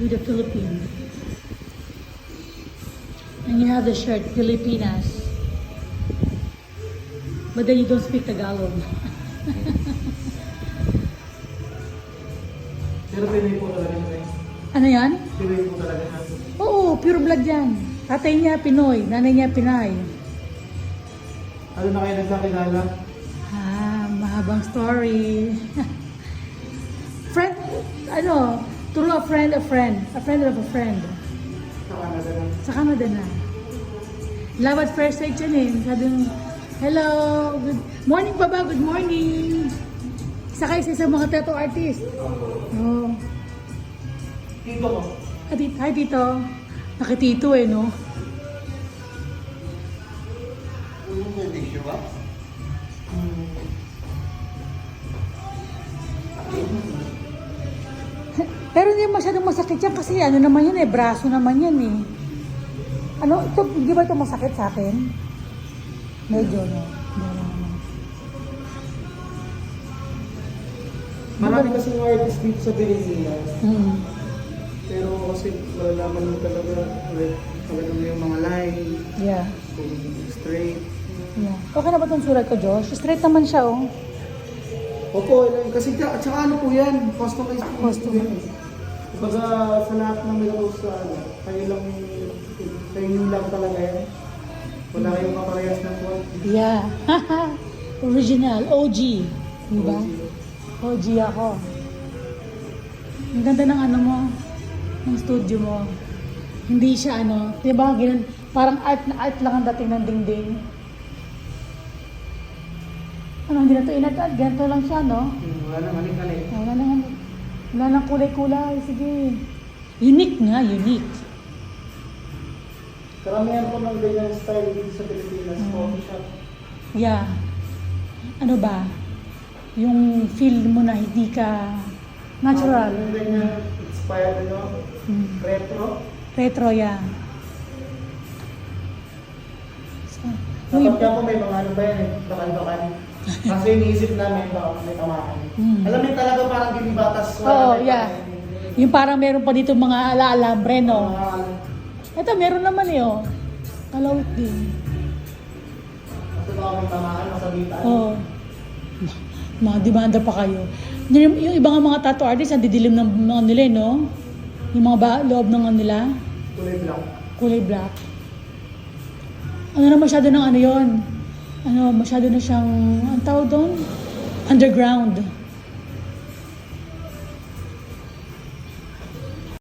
with the Philippines. And you have the shirt, Filipinas. But then you don't speak Tagalog. Pero Pinoy po talaga yun. Ano yan? Pinoy po talaga yan. Oo, pure blood yan. Tatay niya Pinoy, nanay niya Pinay. Ano na kayo nagkakilala? Mahabang story. Friend, through a friend of a friend. Sa Canada na. Sa Canada na. Love at first sight yan eh. Sabi ng, hello, good morning baba, good morning. Isa kayo sa mga tattoo artist. Oh. Tito ko. Hi Tito. Nakitito eh, no? Hindi siya ba? Pero hindi masyadong masakit yan kasi ano naman yan eh, braso naman yan eh. Ano, ito, hindi ba ito masakit sa akin? Medyo, no? Marami kasing artist dito sa Pilipinas. Mm. Pero kasi malalaman mo talaga talagang yung mga line, Yeah. kung straight. Yeah. Okay na ba itong sulat ko, Josh? Straight naman siya, oh. Opo, kasi tsaka ano po yan, customized po. Customized. Kumbaga sa lahat ng Milagros sa kayo lang talaga yan. Wala kayong kaparehas ng po. Yeah. Original, OG. Diba? OG. OG ako. Ang ganda ng ano mo, ng studio mo. Hindi siya ano, di ba? Parang art na art lang ang dating ng dingding. Ano, hindi na ito inat-art. Ganito lang siya, no? Wala nang halik-halik. Wala nang kulay-kulay. Sige. Unique nga, unique. Karamihan po ng ganyan style dito sa Pilipinas. Coffee shop. Yeah. Ano ba? Yung feel mo na hindi ka natural. Yung ganyan, inspired, retro. Retro, yeah. So, Dapat nga po may mga ano ba yan eh, bakal-bakal. Kasi iniisip namin baka may tamaan. Alam mo talaga parang ginibatas. Oo, yeah. Yung parang meron pa dito mga ala-alambre, no? Ito, meron naman eh, oh. Kalawit din. Kasi baka may tamaan, masabitan. Oo. Mga demanda pa kayo. Yung ibang mga tattoo artists, ang didilim ng mga nila, eh, no? Yung mga loob ng ano nila, Kulay black. kulay black. Ano na masyado ng ano yon? Ano, masyado na siyang, ang tawag doon? Underground.